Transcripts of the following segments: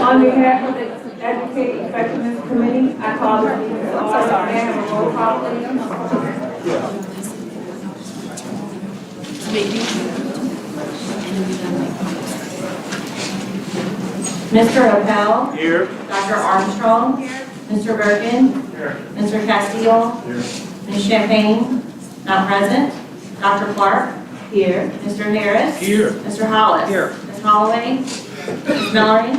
On behalf of the Educator Effectiveness Committee, I call this meeting to order. May I have a roll call, please? Mr. Appel. Here. Dr. Armstrong. Here. Mr. Bergen. Here. Mr. Castillo. Here. Ms. Champagne, not present. Dr. Clark. Here. Mr. Harris. Here. Mr. Hollis. Here. Ms. Holloway. Ms. Mallory.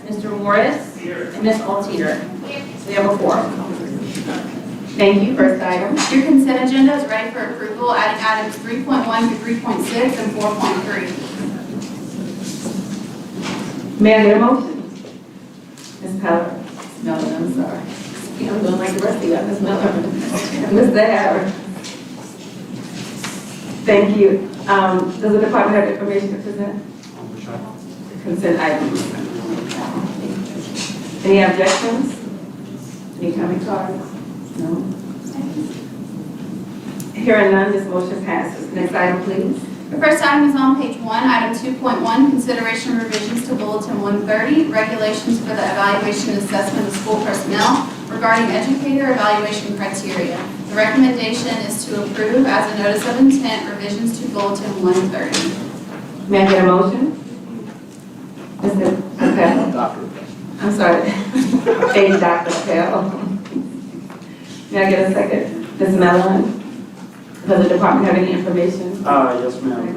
Mr. Morris. Here. And Ms. Altier. We have a quorum. Thank you. First item. Your consent agenda is ready for approval, adding items 3.1 through 3.6 and 4.3. May I get a motion? Ms. Peller. No, I'm sorry. I'm doing like the rest of you. Ms. Miller. Mr. Harris. Thank you. Does the department have information to present? Consent items. Any objections? Any comment cards? No. Hearing none, this motion passes. Next item, please. The first item is on page 1, item 2.1, consideration revisions to Bulletin 130, regulations for the evaluation and assessment of school personnel regarding educator evaluation criteria. The recommendation is to approve as a notice of intent revisions to Bulletin 130. May I get a motion? Mr. Appel? Doctor. I'm sorry. Thank you, Dr. Appel. May I get a second? Ms. Mellon? Does the department have any information? Yes, ma'am.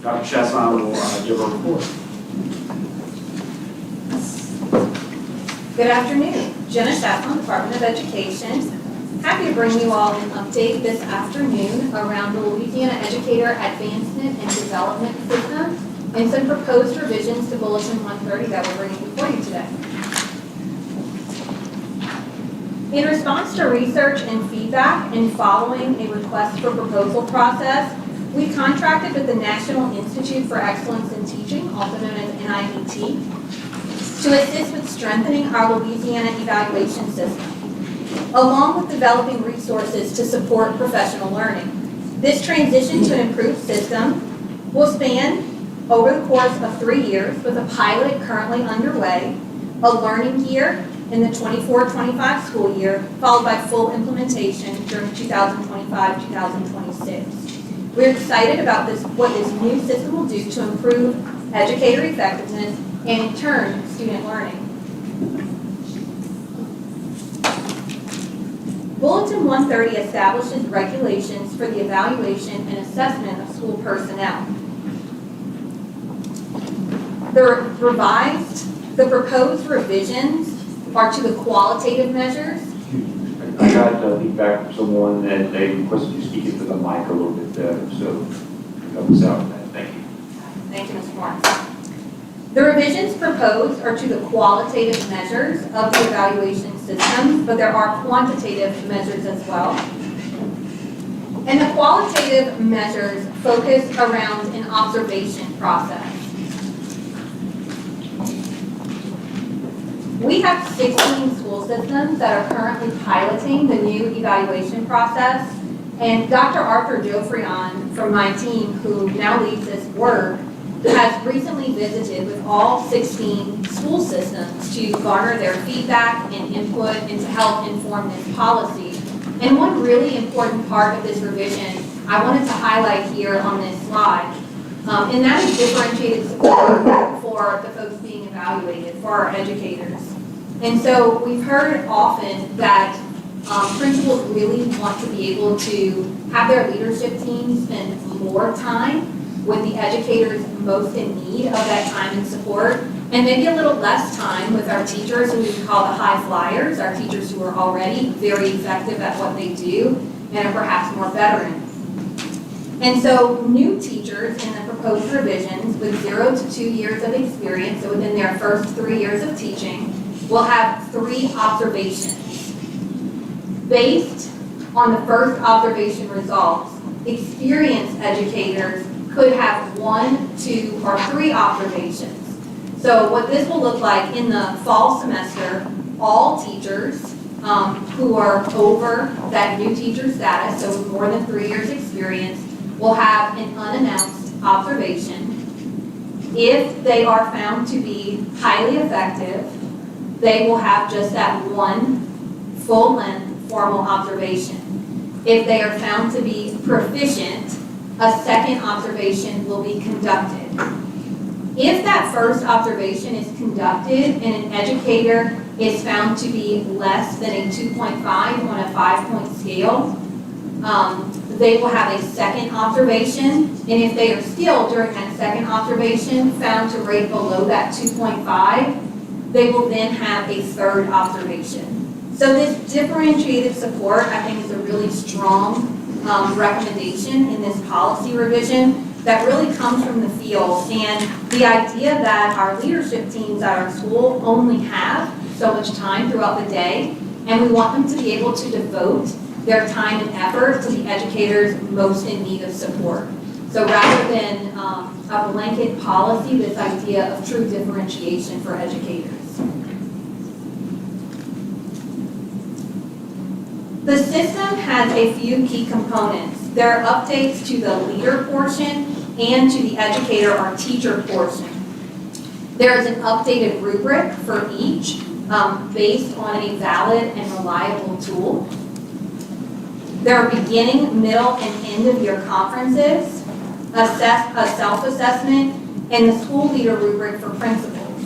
Dr. Chasson will give a report. Good afternoon. Jenna Chasson, Department of Education. Happy to bring you all an update this afternoon around the Louisiana Educator Advancement and Development System and some proposed revisions to Bulletin 130 that we're bringing before you today. In response to research and feedback and following a request for proposal process, we contracted with the National Institute for Excellence in Teaching, also known as NIET, to assist with strengthening our Louisiana evaluation system, along with developing resources to support professional learning. This transition to an improved system will span over the course of 3 years with a pilot currently underway, a learning year in the 24-25 school year, followed by full implementation during 2025-2026. We're excited about what this new system will do to improve educator effectiveness and in turn, student learning. Bulletin 130 establishes regulations for the evaluation and assessment of school personnel. The proposed revisions are to the qualitative measures. I got feedback from someone that they requested you speak into the mic a little bit better, so help us out with that. Thank you. Thank you, Mr. Morris. The revisions proposed are to the qualitative measures of the evaluation system, but there are quantitative measures as well. And the qualitative measures focus around an observation process. We have 16 school systems that are currently piloting the new evaluation process, and Dr. Arthur Geoffrion from my team, who now leads this work, has recently visited with all 16 school systems to garner their feedback and input and to help inform this policy. And one really important part of this revision I wanted to highlight here on this slide, and that is differentiated support for the folks being evaluated, for our educators. And so we've heard often that principals really want to be able to have their leadership team spend more time with the educators most in need of that time and support, and maybe a little less time with our teachers, who we call the high flyers, our teachers who are already very effective at what they do and are perhaps more veteran. And so new teachers in the proposed revisions with 0 to 2 years of experience, so within their first 3 years of teaching, will have 3 observations. Based on the first observation results, experienced educators could have 1, 2, or 3 observations. So what this will look like in the fall semester, all teachers who are over that new teacher status, so with more than 3 years experience, will have an unannounced observation. If they are found to be highly effective, they will have just that one full-length formal observation. If they are found to be proficient, a second observation will be conducted. If that first observation is conducted and an educator is found to be less than a 2.5 on a 5-point scale, they will have a second observation, and if they are still, during that second observation, found to rate below that 2.5, they will then have a third observation. So this differentiated support, I think, is a really strong recommendation in this policy revision that really comes from the field, and the idea that our leadership teams at our school only have so much time throughout the day, and we want them to be able to devote their time and effort to the educators most in need of support. So rather than a blanket policy, this idea of true differentiation for educators. The system has a few key components. There are updates to the leader portion and to the educator or teacher portion. There is an updated rubric for each based on a valid and reliable tool. There are beginning, middle, and end of year conferences, a self-assessment, and the school leader rubric for principals.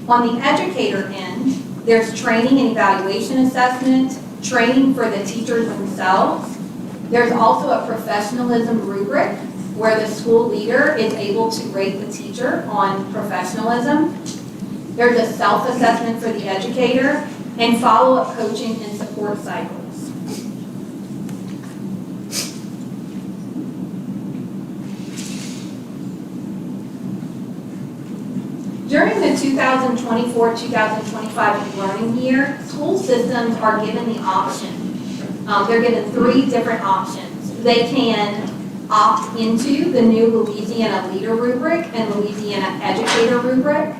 On the educator end, there's training and evaluation assessment, training for the teachers themselves. There's also a professionalism rubric where the school leader is able to rate the teacher on professionalism. There's a self-assessment for the educator and follow-up coaching and support cycles. During the 2024-2025 learning year, school systems are given the option. They're given 3 different options. They can opt into the new Louisiana Leader Rubric and Louisiana Educator Rubric.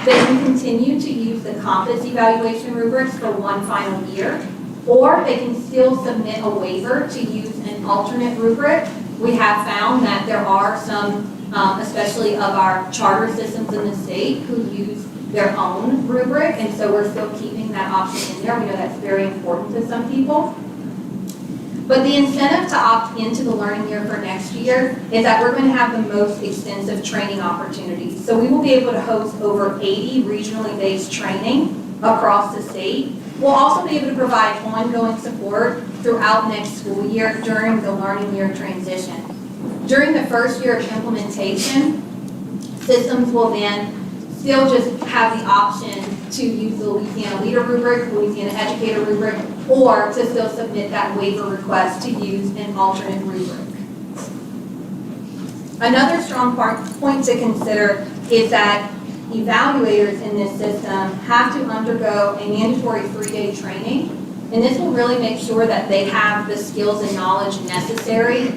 They can continue to use the Compass Evaluation Rubrics for one final year, or they can still submit a waiver to use an alternate rubric. We have found that there are some especially of our charter systems in the state who use their own rubric, and so we're still keeping that option in there. We know that's very important to some people. But the incentive to opt into the learning year for next year is that we're going to have the most extensive training opportunities. So we will be able to host over 80 regionally based training across the state. We'll also be able to provide ongoing support throughout next school year during the learning year transition. During the first year of implementation, systems will then still just have the option to use the Louisiana Leader Rubric, Louisiana Educator Rubric, or to still submit that waiver request to use an alternate rubric. Another strong point to consider is that evaluators in this system have to undergo a mandatory 3-day training. And this will really make sure that they have the skills and knowledge necessary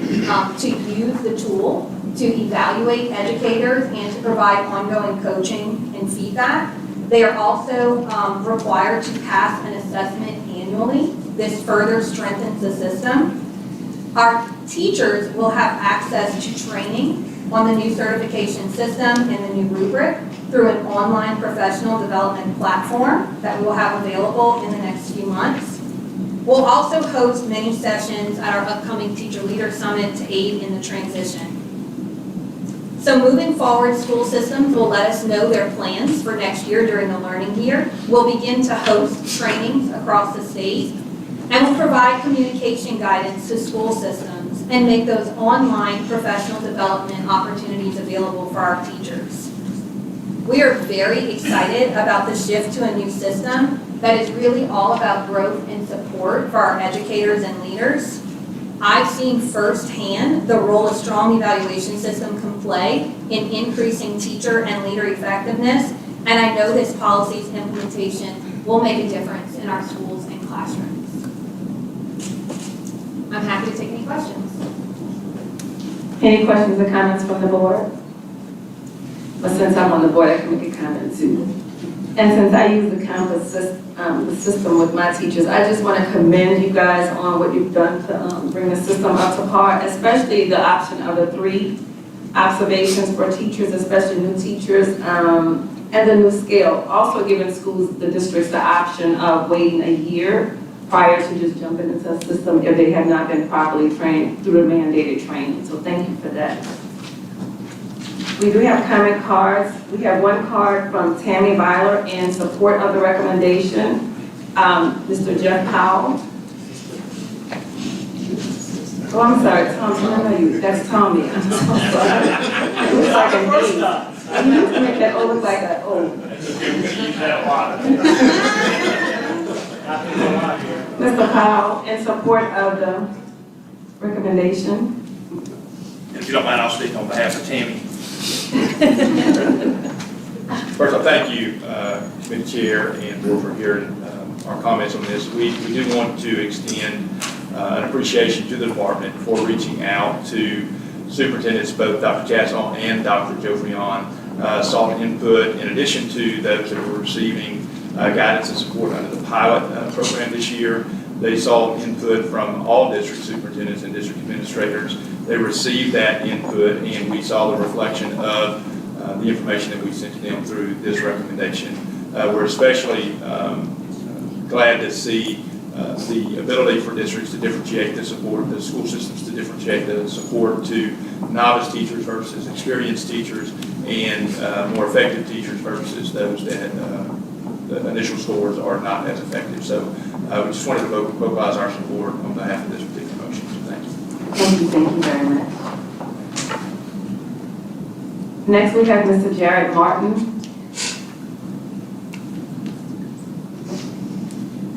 to use the tool, to evaluate educators, and to provide ongoing coaching and feedback. They are also required to pass an assessment annually. This further strengthens the system. Our teachers will have access to training on the new certification system and the new rubric through an online professional development platform that we will have available in the next few months. We'll also host many sessions at our upcoming Teacher Leader Summit to aid in the transition. So moving forward, school systems will let us know their plans for next year during the learning year. We'll begin to host trainings across the state, and we'll provide communication guidance to school systems and make those online professional development opportunities available for our teachers. We are very excited about the shift to a new system that is really all about growth and support for our educators and leaders. I've seen firsthand the role a strong evaluation system can play in increasing teacher and leader effectiveness, and I know this policy's implementation will make a difference in our schools and classrooms. I'm happy to take any questions. Any questions or comments from the board? But since I'm on the board, I can make a comment too. And since I use the Compass system with my teachers, I just want to commend you guys on what you've done to bring the system up to par, especially the option of the 3 observations for teachers, especially new teachers, and the new scale. Also giving schools, the districts, the option of waiting a year prior to just jumping into a system if they have not been properly trained through the mandated training. So thank you for that. We do have comment cards. We have one card from Tammy Byler in support of the recommendation. Mr. Jeff Powell. Oh, I'm sorry, Tom, that's Tommy. I'm so sorry. It looks like an A. You used to make that O look like an O. Mr. Powell, in support of the recommendation. If you don't mind, I'll speak on behalf of Tammy. First, I thank you, Committee Chair and Board for hearing our comments on this. We do want to extend an appreciation to the department for reaching out to superintendents, both Dr. Chasson and Dr. Joe Frion, sought input in addition to those that were receiving guidance and support under the pilot program this year. They sought input from all district superintendents and district administrators. They received that input, and we saw the reflection of the information that we sent to them through this recommendation. We're especially glad to see the ability for districts to differentiate the support, the school systems to differentiate the support to novice teachers versus experienced teachers, and more effective teachers versus those that the initial scores are not as effective. So we just wanted to vocalize our support on behalf of this particular motion. So thank you. Thank you very much. Next, we have Mr. Jared Martin.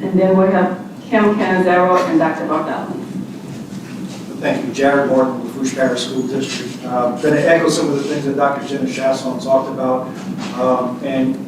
And then we have Kim Canizero and Dr. Barthelemy. Thank you, Jared Morton, with Rouge Parish School District. Going to echo some of the things that Dr. Jenna Chasson talked about, and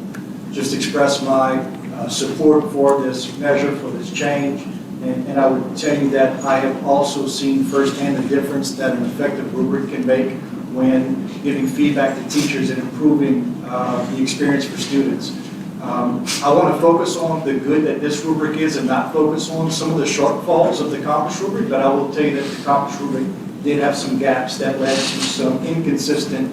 just express my support for this measure, for this change. And I would tell you that I have also seen firsthand the difference that an effective rubric can make when giving feedback to teachers and improving the experience for students. I want to focus on the good that this rubric is and not focus on some of the shortfalls of the COMPASS rubric, but I will tell you that the COMPASS rubric did have some gaps that led to some inconsistent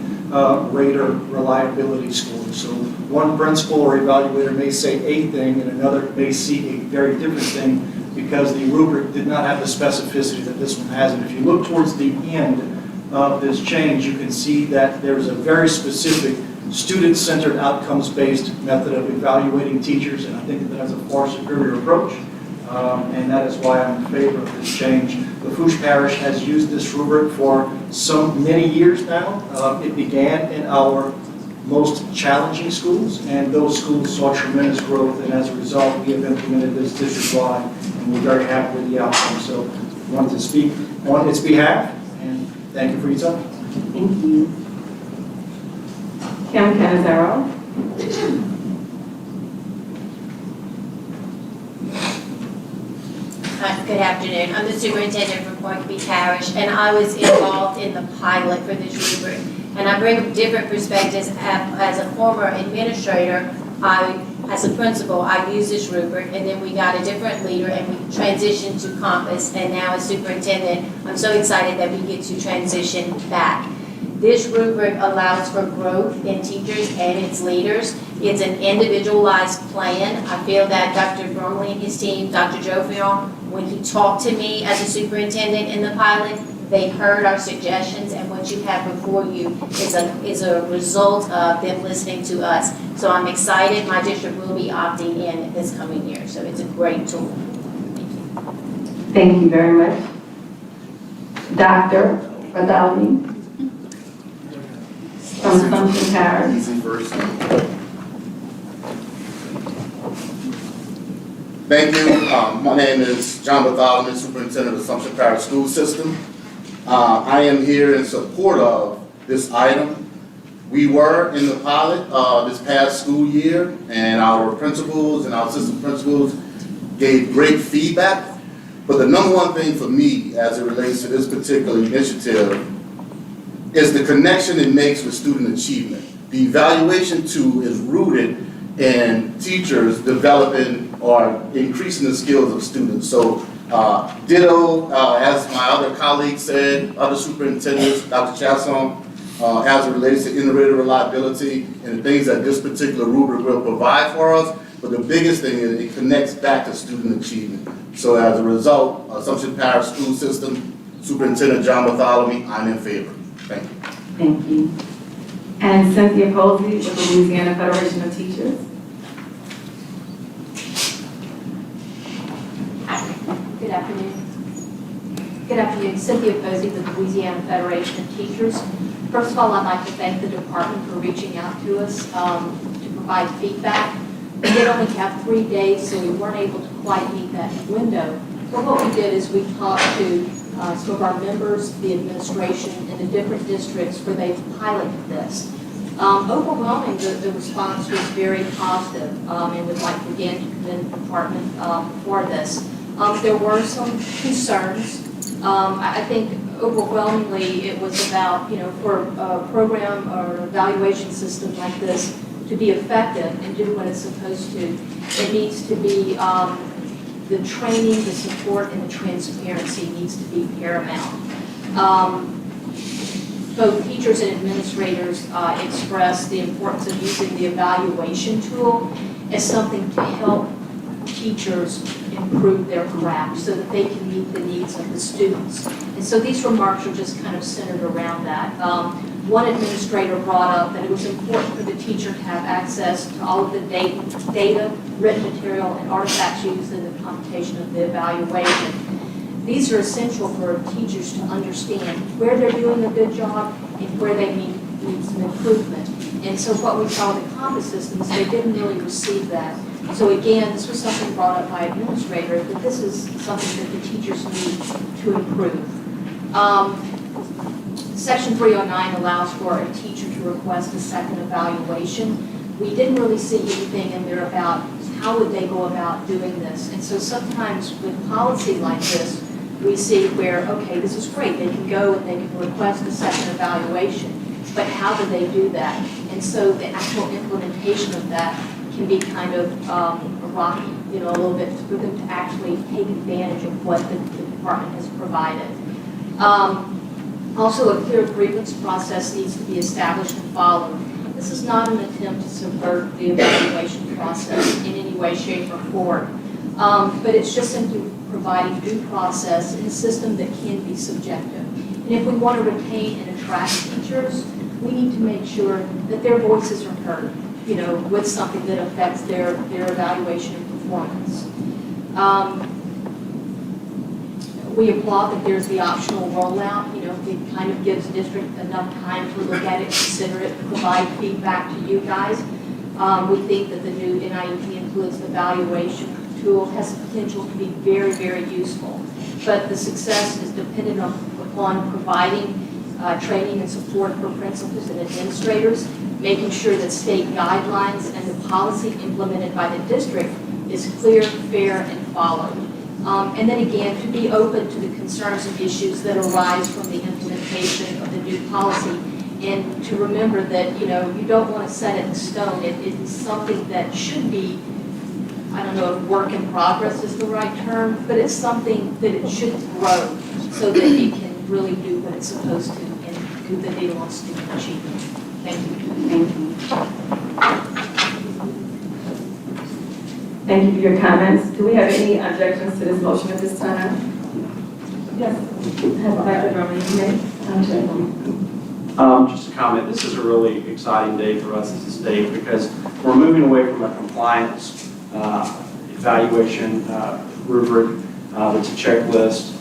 rate or reliability scores. So one principal or evaluator may say a thing and another may see a very different thing because the rubric did not have the specificity that this one has. And if you look towards the end of this change, you can see that there's a very specific student-centered, outcomes-based method of evaluating teachers, and I think that that's a far superior approach, and that is why I'm in favor of this change. Lafourche Parish has used this rubric for many years now. It began in our most challenging schools, and those schools saw tremendous growth, and as a result, we have implemented this district-wide, and we're very happy with the outcome. So I wanted to speak on its behalf, and thank you for your time. Thank you. Kim Canizero. Good afternoon. I'm the superintendent from Parkby Parish, and I was involved in the pilot for this rubric. And I bring different perspectives. As a former administrator, as a principal, I used this rubric, and then we got a different leader, and we transitioned to COMPASS. And now, as superintendent, I'm so excited that we get to transition back. This rubric allows for growth in teachers and its leaders. It's an individualized plan. I feel that Dr. Bromley and his team, Dr. Joe Frion, when he talked to me as a superintendent in the pilot, they heard our suggestions, and what you have before you is a result of them listening to us. So I'm excited. My district will be opting in this coming year, so it's a great tool. Thank you. Thank you very much. Dr. Barthelemy. From Assumption Parish. Easy first. Thank you. My name is John Barthelemy, Superintendent of Assumption Parish School System. I am here in support of this item. We were in the pilot this past school year, and our principals and our assistant principals gave great feedback. But the number one thing for me as it relates to this particular initiative is the connection it makes with student achievement. The evaluation tool is rooted in teachers developing or increasing the skills of students. So ditto, as my other colleagues said, other superintendents, Dr. Chasson, as it relates to integrated reliability and the things that this particular rubric will provide for us. But the biggest thing is it connects back to student achievement. So as a result, Assumption Parish School System, Superintendent John Bartholomew, I'm in favor. Thank you. Thank you. And Cynthia Posey with the Louisiana Federation of Teachers. Good afternoon. Good afternoon. Cynthia Posey with the Louisiana Federation of Teachers. First of all, I'd like to thank the department for reaching out to us to provide feedback. We did only have 3 days, so we weren't able to quite meet that window. But what we did is we talked to some of our members, the administration, in the different districts where they've piloted this. Overwhelming, the response was very positive, and would like to again commend the department for this. There were some concerns. I think overwhelmingly it was about, for a program or evaluation system like this to be effective and do what it's supposed to, it needs to be, the training, the support, and the transparency needs to be paramount. Both teachers and administrators expressed the importance of using the evaluation tool as something to help teachers improve their craft so that they can meet the needs of the students. And so these remarks are just kind of centered around that. One administrator brought up that it was important for the teacher to have access to all of the data, written material, and artifacts used in the computation of the evaluation. These are essential for teachers to understand where they're doing a good job and where they need some improvement. And so what we saw with the compass systems, they didn't really receive that. So again, this was something brought up by administrators, that this is something that the teachers need to improve. Section 309 allows for a teacher to request a second evaluation. We didn't really see anything in there about how would they go about doing this. And so sometimes with policy like this, we see where, okay, this is great, they can go and they can request a second evaluation, but how do they do that? And so the actual implementation of that can be kind of rocky, a little bit for them to actually take advantage of what the department has provided. Also, a clear grievance process needs to be established and followed. This is not an attempt to subvert the evaluation process in any way, shape, or form, but it's just simply providing due process in a system that can be subjective. And if we want to retain and attract teachers, we need to make sure that their voices are heard, with something that affects their evaluation and performance. We applaud that there's the optional rollout. It kind of gives district enough time to look at it, consider it, provide feedback to you guys. We think that the new NIEP influence evaluation tool has the potential to be very, very useful. But the success is dependent upon providing training and support for principals and administrators, making sure that state guidelines and the policy implemented by the district is clear, fair, and followed. And then again, to be open to the concerns and issues that arise from the implementation of the new policy, and to remember that, you don't want to set it in stone. It is something that should be, I don't know if work in progress is the right term, but it's something that it should grow so that it can really do what it's supposed to and move the needle on student achievement. Thank you. Thank you. Thank you for your comments. Do we have any objections to this motion at this time? Yes. Dr. Drummond, Just a comment, this is a really exciting day for us as a state because we're moving away from a compliance evaluation rubric that's a checklist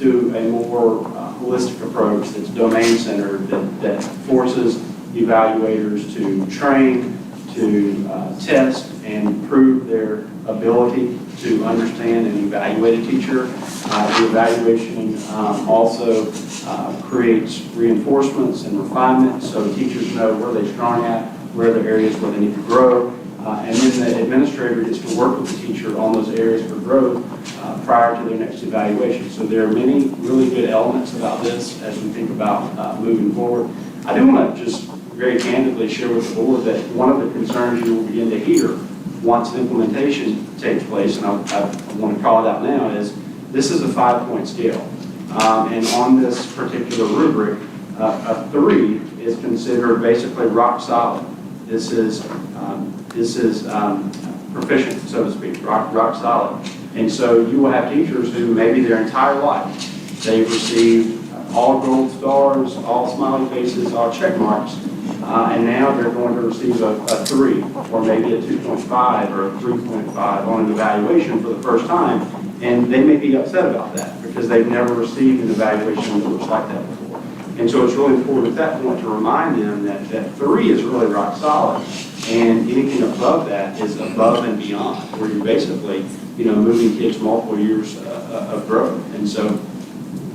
to a more holistic approach that's domain-centered, that forces evaluators to train, to test, and prove their ability to understand and evaluate a teacher. The evaluation also creates reinforcements and refinements so teachers know where they're strong at, where are the areas where they need to grow, and then the administrator gets to work with the teacher on those areas for growth prior to their next evaluation. So there are many really good elements about this as we think about moving forward. I do want to just very candidly share with the board that one of the concerns you will begin to hear once implementation takes place, and I want to call it out now, is this is a 5-point scale. And on this particular rubric, A 3 is considered basically rock solid. This is proficient, so to speak, rock solid. And so you will have teachers who maybe their entire life, they've received all gold stars, all smiley faces, all check marks, and now they're going to receive a 3 or maybe a 2.5 or a 3.5 on an evaluation for the first time, and they may be upset about that because they've never received an evaluation that looks like that before. And so it's really important at that point to remind them that 3 is really rock solid, and anything above that is above and beyond, where you're basically, moving kids multiple years of growth. And so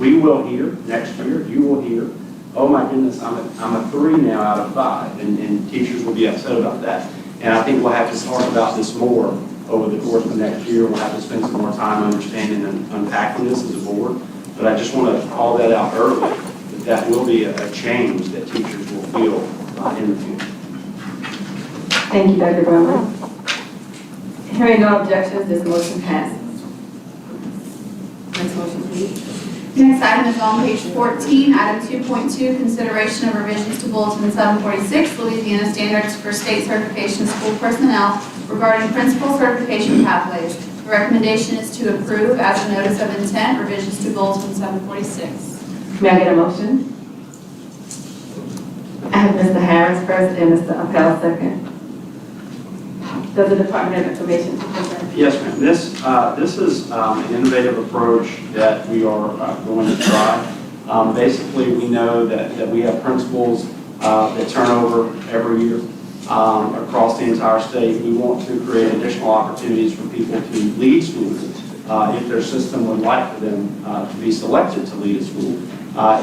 we will hear next year, you will hear, oh my goodness, I'm a 3 now out of 5, and teachers will be upset about that. And I think we'll have to talk about this more over the course of next year. We'll have to spend some more time understanding and unpacking this as a board. But I just want to call that out early, that will be a change that teachers will feel in the future. Thank you, Dr. Brumley. Hearing no objections, this motion passes. Next motion, please. Next item is on page 14, item 2.2, consideration of revisions to Bulletin 746, Louisiana Standards for State Certification of School Personnel regarding principal certification pathways. The recommendation is to approve as a notice of intent revisions to Bulletin 746. May I get a motion? I have Mr. Harris first and Mr. Appel second. Does the Department of Information present? Yes, ma'am. This is an innovative approach that we are going to try. Basically, we know that we have principals that turn over every year across the entire state. We want to create additional opportunities for people to lead schools if their system would like for them to be selected to lead a school.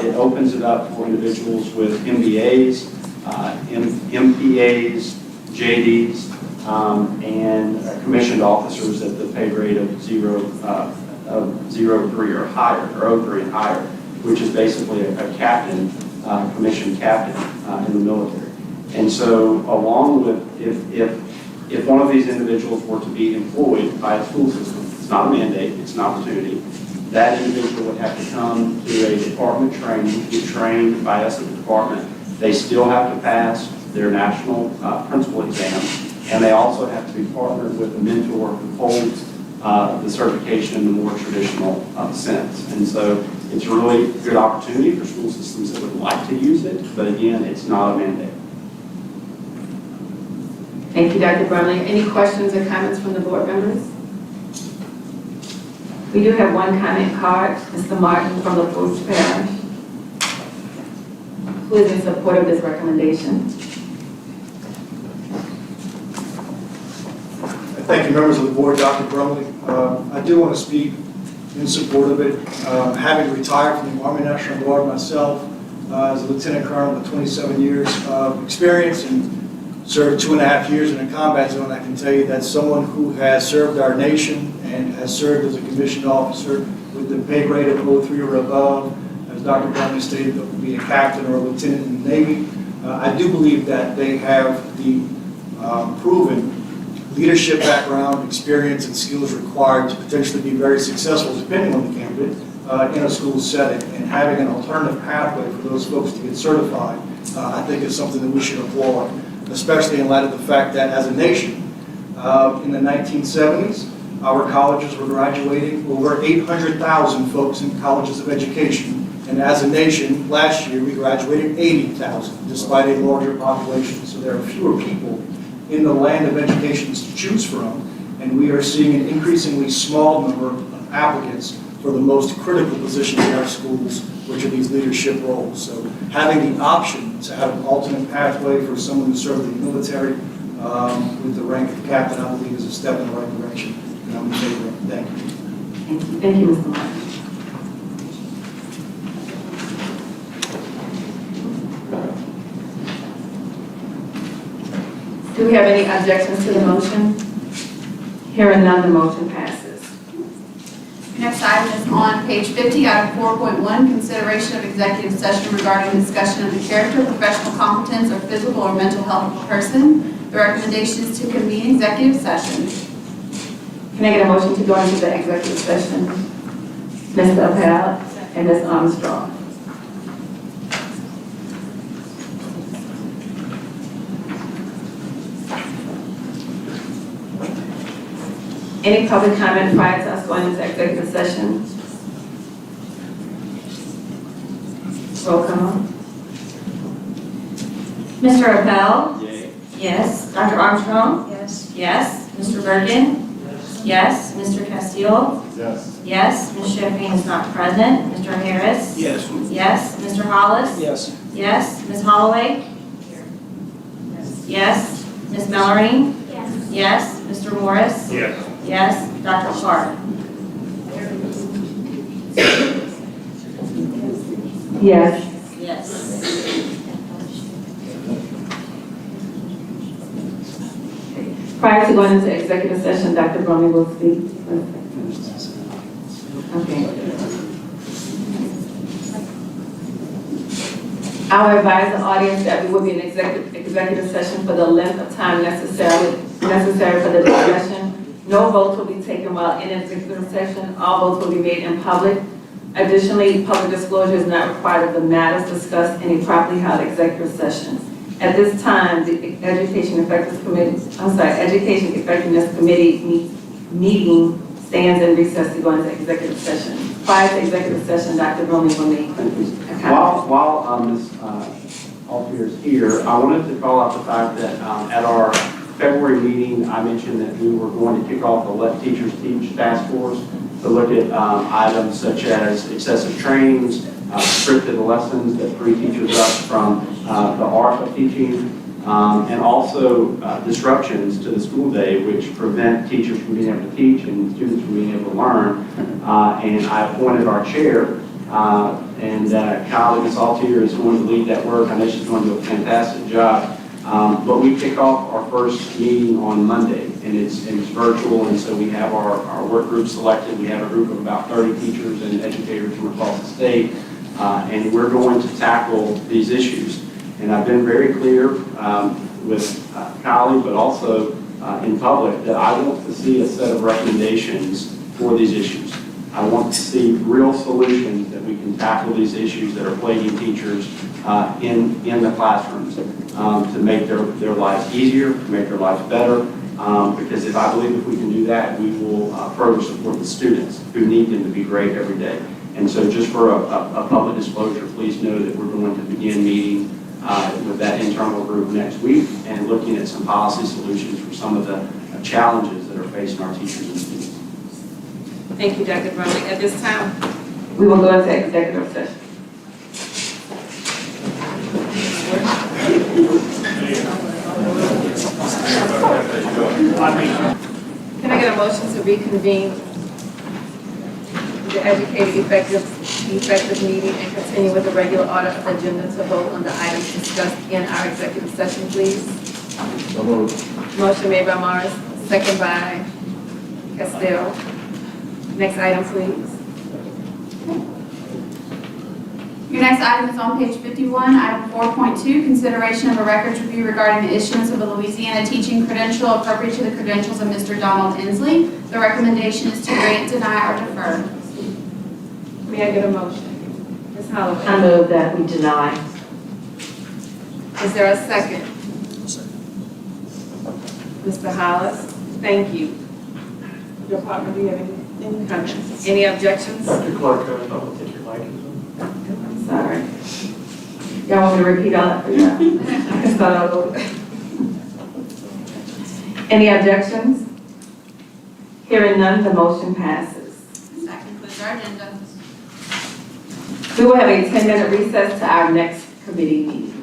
It opens it up for individuals with MBAs, MPAs, JDs, and commissioned officers at the pay grade of 03 or higher, or 03 and higher, which is basically a captain, commissioned captain in the military. And so along with, if one of these individuals were to be employed by a school system, it's not a mandate, it's an opportunity, that individual would have to come to a department training, be trained by us at the department. They still have to pass their national principal exam, and they also have to be partnered with a mentor who holds the certification in the more traditional sense. And so it's a really good opportunity for school systems that would like to use it, but again, it's not a mandate. Thank you, Dr. Brumley. Any questions or comments from the board members? We do have one comment card, Mr. Martin from LaFouche Parish, who is in support of this recommendation. Thank you, members of the board, Dr. Brumley. I do want to speak in support of it. Having retired from the Army National Guard myself as a lieutenant colonel with 27 years of experience and served 2.5 years in a combat zone, I can tell you that someone who has served our nation and has served as a commissioned officer with the pay grade of 03 or above, as Dr. Brumley stated, that would be a captain or a lieutenant in the Navy. I do believe that they have the proven leadership background, experience, and skills required to potentially be very successful, depending on the candidate, in a school setting. And having an alternative pathway for those folks to get certified, I think is something that we should applaud, especially in light of the fact that as a nation, in the 1970s, our colleges were graduating over 800,000 folks in colleges of education. And as a nation, last year, we graduated 80,000, despite a larger population. So there are fewer people in the land of education to choose from, and we are seeing an increasingly small number of applicants for the most critical positions in our schools, which are these leadership roles. So having the option to have an alternate pathway for someone who served in the military with the rank of captain, I believe is a step in the right direction, and I'm in favor of it. Thank you. Thank you, Mr. Martin. Do we have any objections to the motion? Hearing none, the motion passes. Next item is on page 50, item 4.1, consideration of executive session regarding discussion of the character, professional competence, or physical or mental health of a person. The recommendation is to convene executive session. Can I get a motion to go into the executive session? Mr. Appel and Ms. Armstrong. Any public comment prior to us going into executive session? Roll call. Mr. Appel? Yay. Yes. Dr. Armstrong? Yes. Yes. Mr. Bergen? Yes. Mr. Castillo? Yes. Yes. Ms. Sheffy is not present. Mr. Harris? Yes. Yes. Mr. Hollis? Yes. Yes. Ms. Holloway? Yes. Ms. Mellering? Yes. Yes. Mr. Morris? Yes. Yes. Dr. Clark? Yes. Yes. Prior to going into executive session, Dr. Bromley will speak. Okay. I will advise the audience that we will be in executive session for the length of time necessary for the discussion. No votes will be taken while in executive session. All votes will be made in public. Additionally, public disclosure is not required of the matters discussed in a properly held executive session. At this time, the Education Effectiveness Committee meeting stands in recess to go into executive session. Prior to executive session, Dr. Bromley will make a comment. While Ms. Altier is here, I wanted to call out the fact that at our February meeting, I mentioned that we were going to kick off the Let Teachers Teach Task Force to look at items such as excessive trainings, scripted lessons that free teachers up from the art of teaching, and also disruptions to the school day which prevent teachers from being able to teach and students from being able to learn. And I appointed our chair, and Kylie Ms. Altier is going to lead that work. I know she's going to do a fantastic job. But we kick off our first meeting on Monday, and it's virtual, and so we have our work group selected. We have a group of about 30 teachers and educators from across the state, and we're going to tackle these issues. And I've been very clear with Kylie, but also in public, that I want to see a set of recommendations for these issues. I want to see real solutions that we can tackle these issues that are plaguing teachers in the classrooms to make their lives easier, to make their lives better. Because I believe if we can do that, we will further support the students who need them to be great every day. And so just for a public disclosure, please know that we're going to begin meeting with that internal group next week and looking at some policy solutions for some of the challenges that are facing our teachers and students. Thank you, Dr. Bromley. At this time, we will go into executive session. Can I get a motion to reconvene the Educator effective meeting and continue with the regular order of agenda to vote on the items discussed in our executive session, please? Motion made by Morris, second by Castile. Next item, please. Your next item is on page 51, item 4.2, consideration of a records review regarding the issuance of a Louisiana teaching credential appropriate to the credentials of Mr. Donald Inslee. The recommendation is to grant, deny, or defer. May I get a motion? Ms. Holloway. I move that we deny. Is there a second? Mr. Hollis, thank you. Your partner, do you have any comments? Any objections? Dr. Clark, I will take your mic. I'm sorry. Y'all want me to repeat all that for you? I can start all over. Any objections? Hearing none, the motion passes. That concludes our agenda. We will have a 10-minute recess to our next committee meeting.